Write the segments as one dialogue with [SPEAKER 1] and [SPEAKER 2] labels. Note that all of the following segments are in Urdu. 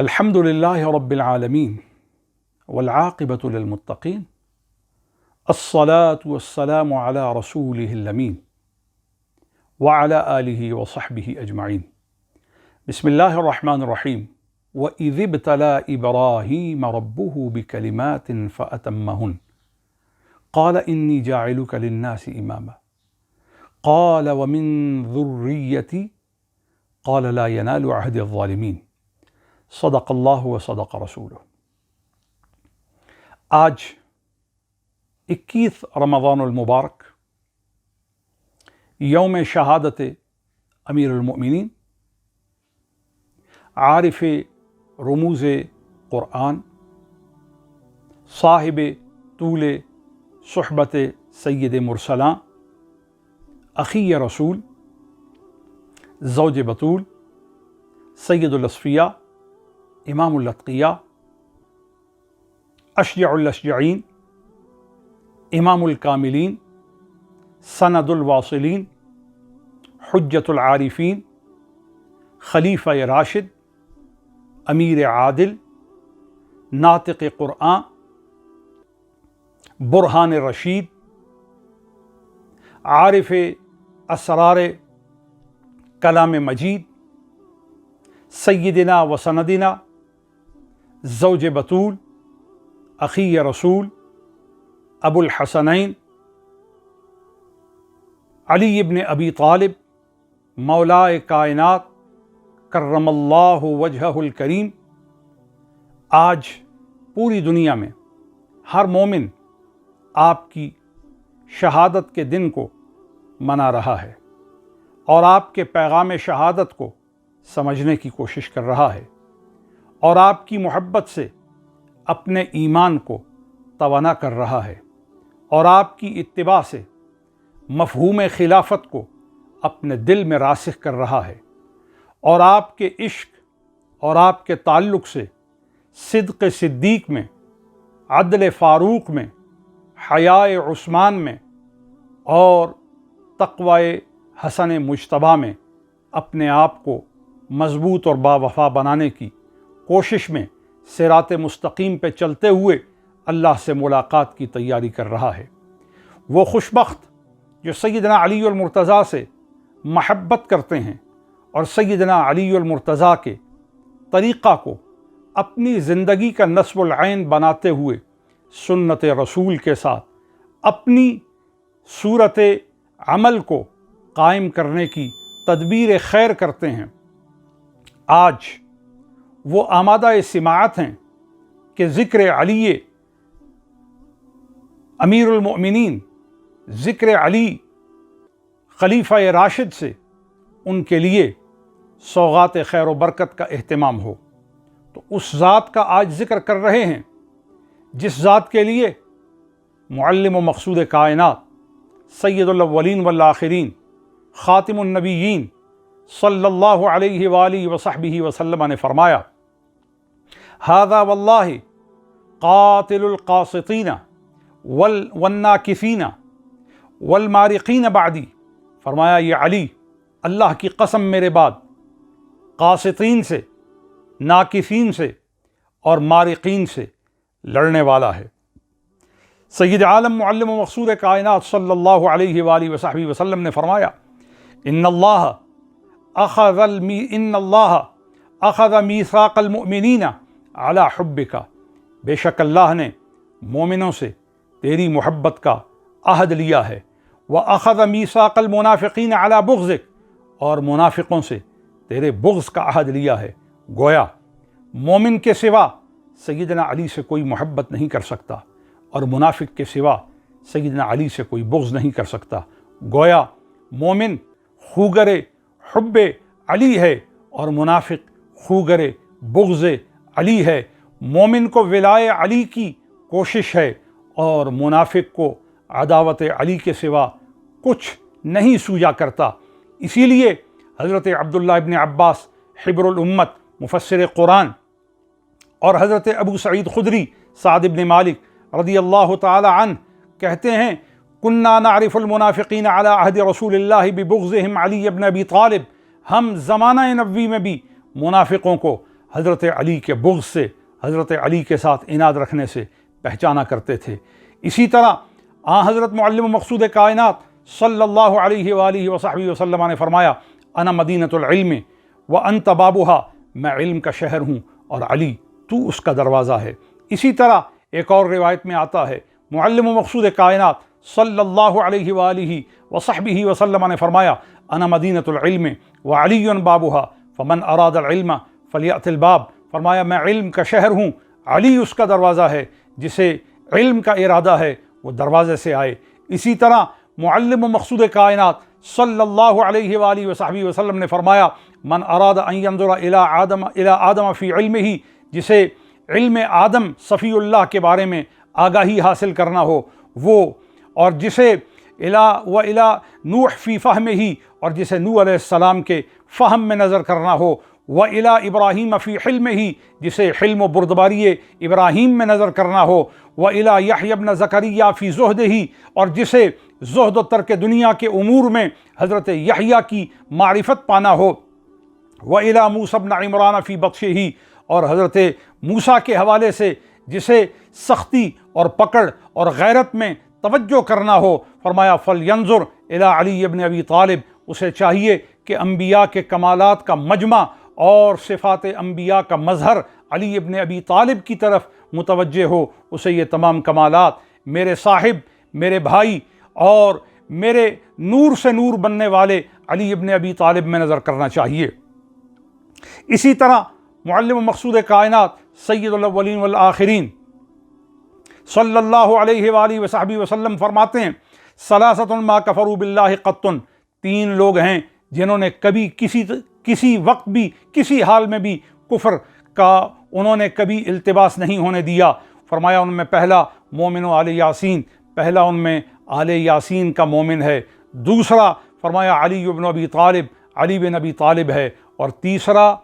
[SPEAKER 1] الحمد لله رب العالمين والعاقبة للمتقين الصلاة والسلام على رسوله الأمين وعلى آله وصحبه أجمعين بسم الله الرحمن الرحيم وإذ ابتلى إبراهيم ربه بكلمات فأتمهن قال إني جاعلك للناس إماما قال ومن ذريتي قال لا ينال عهد الظالمين صدق اللہ و صدق رسولہ۔ آج 21 رمضان المبارک، یوم شہادت امیر المؤمنین، عارف رموز قرآن، صاحب طول صحبت سید مرسلاں، اخی رسول، زوج بطول، سید الاصفیاء، امام الاتقیاء، اشجع الاشجعین، امام الکاملین، سند الواصلین، حجت العارفین، خلیفہ راشد، امیر عادل، ناطق قرآن، برہان رشید، عارف اسرار کلام مجید، سیدنا و سندنا، زوج بطول، اخی رسول، ابو الحسنین، علی ابن ابی طالب، مولائے کائنات کرم اللہ وجہہ الکریم۔ آج پوری دنیا میں ہر مومن آپ کی شہادت کے دن کو منا رہا ہے اور آپ کے پیغام شہادت کو سمجھنے کی کوشش کر رہا ہے اور آپ کی محبت سے اپنے ایمان کو توانا کر رہا ہے اور آپ کی اتباع سے مفہوم خلافت کو اپنے دل میں راسخ کر رہا ہے اور آپ کے عشق اور آپ کے تعلق سے صدق صدیق میں، عدل فاروق میں، حیاء عثمان میں اور تقوی حسن مجتبیٰ میں اپنے آپ کو مضبوط اور باوفا بنانے کی کوشش میں صراط مستقیم پہ چلتے ہوئے اللہ سے ملاقات کی تیاری کر رہا ہے۔ وہ خوشبخت جو سیدنا علی المرتضیٰ سے محبت کرتے ہیں اور سیدنا علی المرتضیٰ کے طریقہ کو اپنی زندگی کا نصب العین بناتے ہوئے سنت رسول کے ساتھ اپنی صورت عمل کو قائم کرنے کی تدبیر خیر کرتے ہیں، آج وہ آمادہ سماعت ہیں کہ ذکر علی امیر المؤمنین، ذکر علی خلیفہ راشد سے ان کے لیے سوغات خیر و برکت کا اہتمام ہو۔ تو اس ذات کا آج ذکر کر رہے ہیں جس ذات کے لیے معلم و مقصود کائنات سید الاولین والآخرین، خاتم النبیین صلی اللہ علیہ وآلہ وصحبہ وسلم نے فرمایا: ھذا واللہ قاتل القاسطین والناکثین والمارقین بعدی۔ فرمایا یہ علی اللہ کی قسم میرے بعد قاسطین سے، ناکثین سے اور مارقین سے لڑنے والا ہے۔ سید عالم معلم و مقصود کائنات صلی اللہ علیہ وآلہ وصحبہ وسلم نے فرمایا: ان اللہ اخذ میثاق المؤمنین علی حبک۔ بے شک اللہ نے مومنوں سے تیری محبت کا عہد لیا ہے۔ وَأَخَذَ مِيثَاقَ الْمُنَافِقِينَ عَلَى بُغْضِكَ، اور منافقوں سے تیرے بغض کا عہد لیا ہے۔ گویا مومن کے سوا سیدنا علی سے کوئی محبت نہیں کر سکتا اور منافق کے سوا سیدنا علی سے کوئی بغض نہیں کر سکتا۔ گویا مومن خوگر حب علی ہے اور منافق خوگر بغض علی ہے۔ مومن کو ولائے علی کی کوشش ہے اور منافق کو عداوت علی کے سوا کچھ نہیں سوجا کرتا۔ اسی لیے حضرت عبداللہ ابن عباس حبر الامت مفسر قرآن اور حضرت ابو سعید خدری سعد ابن مالک رضی اللہ تعالی عنہ کہتے ہیں: کننا نعرف المنافقین علی عہد رسول اللہ ببغضہم علی ابن ابی طالب۔ ہم زمانہ نبوی میں بھی منافقوں کو حضرت علی کے بغض سے، حضرت علی کے ساتھ عناد رکھنے سے پہچانا کرتے تھے۔ اسی طرح حضرت معلم و مقصود کائنات صلی اللہ علیہ وآلہ وصحبہ وسلم نے فرمایا انا مدینۃ العلم وانت بابھا، میں علم کا شہر ہوں اور علی تو اس کا دروازہ ہے۔ اسی طرح ایک اور روایت میں آتا ہے معلم و مقصود کائنات صلی اللہ علیہ وآلہ وصحبہ وسلم نے فرمایا انا مدینۃ العلم وعلی بابھا فمن اراد العلم فلیأت الباب، فرمایا میں علم کا شہر ہوں، علی اس کا دروازہ ہے، جسے علم کا ارادہ ہے وہ دروازے سے آئے۔ اسی طرح معلم و مقصود کائنات صلی اللہ علیہ وآلہ وصحبہ وسلم نے فرمایا من اراد ان ينظر الى آدم فی علمہ، جسے علم آدم صفی اللہ کے بارے میں آگاہی حاصل کرنا ہو وہ، اور جسے الى نوح فی فہمہ، اور جسے نوح علیہ السلام کے فہم میں نظر کرنا ہو، وَإِلَىٰ إِبْرَاهِيمَ فِي حِلْمِهِ، جسے حلم و بردباری ابراہیم میں نظر کرنا ہو، وَإِلَىٰ يَحْيَى بْنَ زَكَرِيَّا فِي زُهْدِهِ، اور جسے زہد و ترک دنیا کے امور میں حضرت یحییٰ کی معرفت پانا ہو، وَإِلَىٰ مُوسَىٰ بْنَ عِمْرَانَ فِي بَطْشِهِ، اور حضرت موسیٰ کے حوالے سے جسے سختی اور پکڑ اور غیرت میں توجہ کرنا ہو، فرمایا فَلْيَنظُرْ إِلَىٰ عَلِيِّ بْنِ أَبِي طالب، اسے چاہیے کہ انبیاء کے کمالات کا مجمع اور صفات انبیاء کا مظہر علی ابن ابی طالب کی طرف متوجہ ہو، اسے یہ تمام کمالات میرے صاحب، میرے بھائی اور میرے نور سے نور بننے والے علی ابن ابی طالب میں نظر کرنا چاہیے۔ اسی طرح معلم و مقصود کائنات سید الاولین والآخرین صلی اللہ علیہ وآلہ وصحبہ وسلم فرماتے ہیں ثلاثۃ ما کفروا باللہ قط، تین لوگ ہیں جنہوں نے کبھی کسی وقت بھی کسی حال میں بھی کفر کا انہوں نے کبھی التباس نہیں ہونے دیا۔ فرمایا ان میں پہلا مومن آل یاسین، پہلا ان میں آل یاسین کا مومن ہے، دوسرا فرمایا علی بن ابی طالب، علی بن ابی طالب ہے، اور تیسرا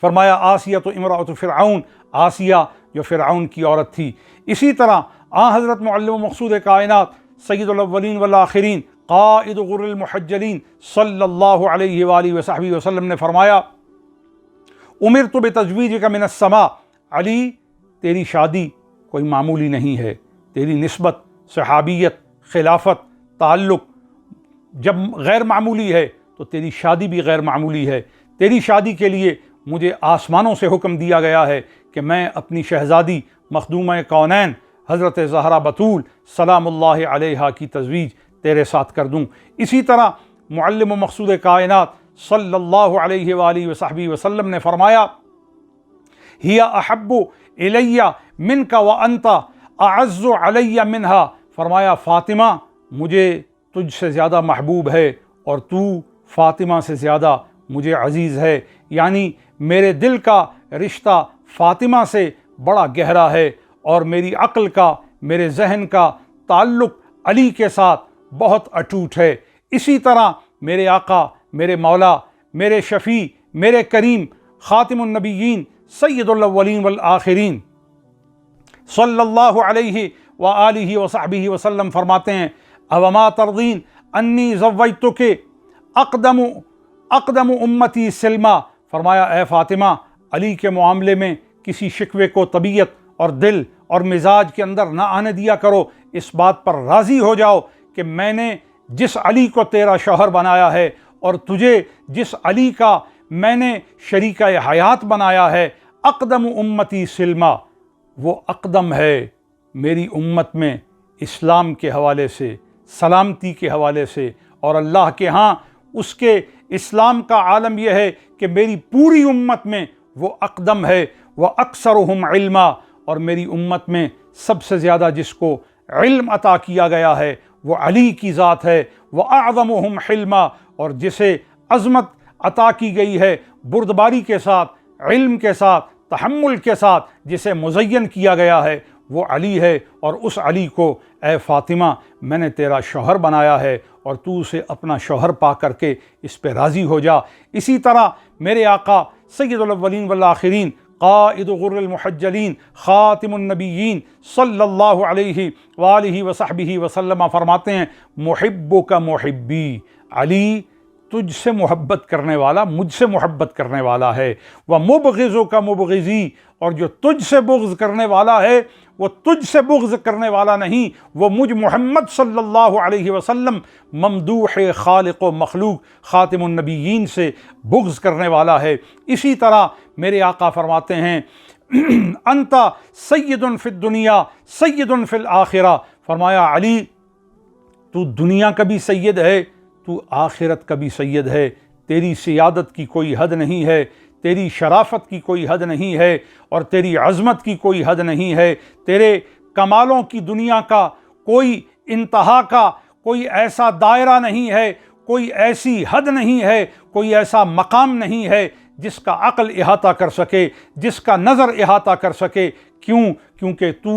[SPEAKER 1] فرمایا آسیہ امرأۃ فرعون، آسیہ جو فرعون کی عورت تھی۔ اسی طرح حضرت معلم و مقصود کائنات سید الاولین والآخرین قائد غر المحجلین صلی اللہ علیہ وآلہ وصحبہ وسلم نے فرمایا امرت بتزویجک من السماء، علی تیری شادی کوئی معمولی نہیں ہے، تیری نسبت، صحابیت، خلافت، تعلق جب غیر معمولی ہے تو تیری شادی بھی غیر معمولی ہے۔ تیری شادی کے لیے مجھے آسمانوں سے حکم دیا گیا ہے کہ میں اپنی شہزادی مخدومہ کونین حضرت زہرا بتول سلام اللہ علیہا کی تزویج تیرے ساتھ کر دوں۔ اسی طرح معلم و مقصود کائنات صلی اللہ علیہ وآلہ وصحبہ وسلم نے فرمایا ہی احب الی منک وانت اعز علی منہا، فرمایا فاطمہ مجھے تجھ سے زیادہ محبوب ہے اور تو فاطمہ سے زیادہ مجھے عزیز ہے، یعنی میرے دل کا رشتہ فاطمہ سے بڑا گہرا ہے اور میری عقل کا، میرے ذہن کا تعلق علی کے ساتھ بہت اٹوٹ ہے۔ اسی طرح میرے آقا، میرے مولا، میرے شفیع، میرے کریم خاتم النبیین سید الاولین والآخرین صلی اللہ علیہ وآلہ وصحبہ وسلم فرماتے ہیں اوما ترضین انی زوجتک اقدم امتی سلما، فرمایا اے فاطمہ علی کے معاملے میں کسی شکوے کو طبیعت اور دل اور مزاج کے اندر نہ آنے دیا کرو، اس بات پر راضی ہو جاؤ کہ میں نے جس علی کو تیرا شوہر بنایا ہے اور تجھے جس علی کا میں نے شریکہ حیات بنایا ہے، اقدم امتی سلما، وہ اقدم ہے میری امت میں اسلام کے حوالے سے، سلامتی کے حوالے سے، اور اللہ کے ہاں اس کے اسلام کا عالم یہ ہے کہ میری پوری امت میں وہ اقدم ہے، وہ اکثرہم علما، اور میری امت میں سب سے زیادہ جس کو علم عطا کیا گیا ہے وہ علی کی ذات ہے، وہ اعظمہم حلما، اور جسے عظمت عطا کی گئی ہے بردباری کے ساتھ، علم کے ساتھ، تحمل کے ساتھ، جسے مزین کیا گیا ہے وہ علی ہے، اور اس علی کو اے فاطمہ میں نے تیرا شوہر بنایا ہے اور تو اسے اپنا شوہر پا کر کے اس پہ راضی ہو جا۔ اسی طرح میرے آقا سید الاولین والآخرین قائد غر المحجلین خاتم النبیین صلی اللہ علیہ وآلہ وصحبہ وسلم فرماتے ہیں محبک محبی، علی تجھ سے محبت کرنے والا مجھ سے محبت کرنے والا ہے، وَمُبْغِضُكَ مُبْغِضِي، اور جو تجھ سے بغض کرنے والا ہے وہ تجھ سے بغض کرنے والا نہیں، وہ مجھ محمد صلی اللہ علیہ وسلم ممدوح خالق و مخلوق خاتم النبیین سے بغض کرنے والا ہے۔ اسی طرح میرے آقا فرماتے ہیں انت سید فی الدنیا سید فی الآخرہ، فرمایا علی تو دنیا کا بھی سید ہے، تو آخرت کا بھی سید ہے، تیری سیادت کی کوئی حد نہیں ہے، تیری شرافت کی کوئی حد نہیں ہے، اور تیری عظمت کی کوئی حد نہیں ہے، تیرے کمالوں کی دنیا کا کوئی انتہا کا کوئی ایسا دائرہ نہیں ہے، کوئی ایسی حد نہیں ہے، کوئی ایسا مقام نہیں ہے جس کا عقل احاطہ کر سکے، جس کا نظر احاطہ کر سکے۔ کیونکہ تو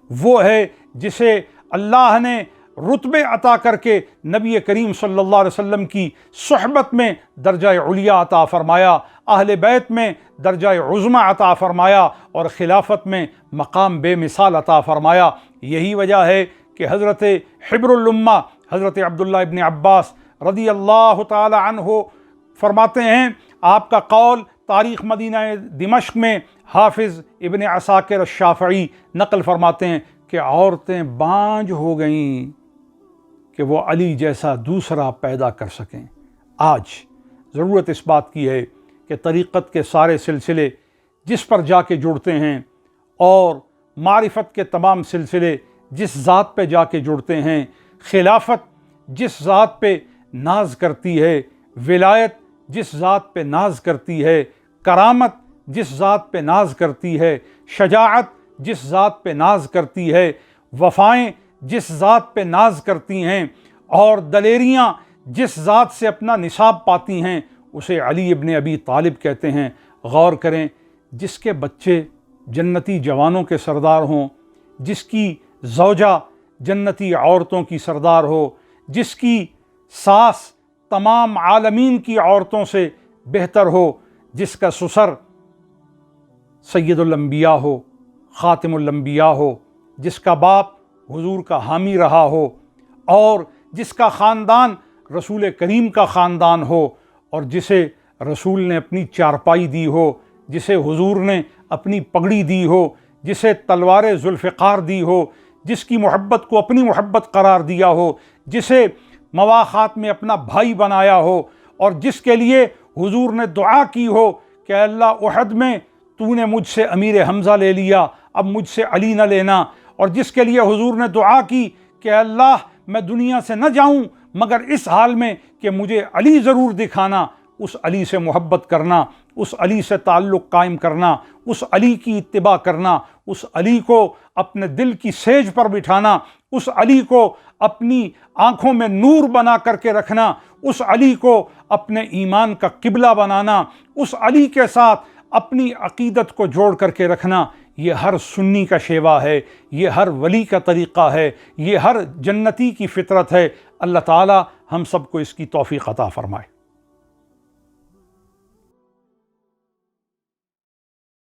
[SPEAKER 1] وہ ہے جسے اللہ نے رتبے عطا کر کے نبی کریم صلی اللہ علیہ وسلم کی صحبت میں درجہ علیٰ عطا فرمایا، اہل بیت میں درجہ عظمہ عطا فرمایا، اور خلافت میں مقام بے مثال عطا فرمایا۔ یہی وجہ ہے کہ حضرت حبر الامہ حضرت عبداللہ ابن عباس رضی اللہ تعالی عنہ فرماتے ہیں، آپ کا قول تاریخ مدینہ دمشق میں حافظ ابن عساکر الشافعی نقل فرماتے ہیں کہ عورتیں بانجھ ہو گئیں کہ وہ علی جیسا دوسرا پیدا کر سکیں۔ آج ضرورت اس بات کی ہے کہ طریقت کے سارے سلسلے جس پر جا کے جڑتے ہیں، اور معرفت کے تمام سلسلے جس ذات پہ جا کے جڑتے ہیں، خلافت جس ذات پہ ناز کرتی ہے، ولایت جس ذات پہ ناز کرتی ہے، کرامت جس ذات پہ ناز کرتی ہے، شجاعت جس ذات پہ ناز کرتی ہے، وفائیں جس ذات پہ ناز کرتی ہیں، اور دلیریاں جس ذات سے اپنا نصاب پاتی ہیں، اسے علی ابن ابی طالب کہتے ہیں۔ غور کریں، جس کے بچے جنتی جوانوں کے سردار ہوں، جس کی زوجہ جنتی عورتوں کی سردار ہو، جس کی ساس تمام عالمین کی عورتوں سے بہتر ہو، جس کا سسر سید الانبیاء ہو، خاتم الانبیاء ہو، جس کا باپ حضور کا حامی رہا ہو، اور جس کا خاندان رسول کریم کا خاندان ہو، اور جسے رسول نے اپنی چارپائی دی ہو، جسے حضور نے اپنی پگڑی دی ہو، جسے تلوار ذوالفقار دی ہو، جس کی محبت کو اپنی محبت قرار دیا ہو، جسے مواخات میں اپنا بھائی بنایا ہو، اور جس کے لیے حضور نے دعا کی ہو کہ اللہ احد میں تو نے مجھ سے امیر حمزہ لے لیا، اب مجھ سے علی نہ لینا، اور جس کے لیے حضور نے دعا کی کہ اللہ میں دنیا سے نہ جاؤں مگر اس حال میں کہ مجھے علی ضرور دکھانا، اس علی سے محبت کرنا، اس علی سے تعلق قائم کرنا، اس علی کی اتباع کرنا، اس علی کو اپنے دل کی سیج پر بٹھانا، اس علی کو اپنی آنکھوں میں نور بنا کر کے رکھنا، اس علی کو اپنے ایمان کا قبلہ بنانا، اس علی کے ساتھ اپنی عقیدت کو جوڑ کر کے رکھنا، یہ ہر سنی کا شیوا ہے، یہ ہر ولی کا طریقہ ہے، یہ ہر جنتی کی فطرت ہے۔ اللہ تعالی ہم سب کو اس کی توفیق عطا فرمائے۔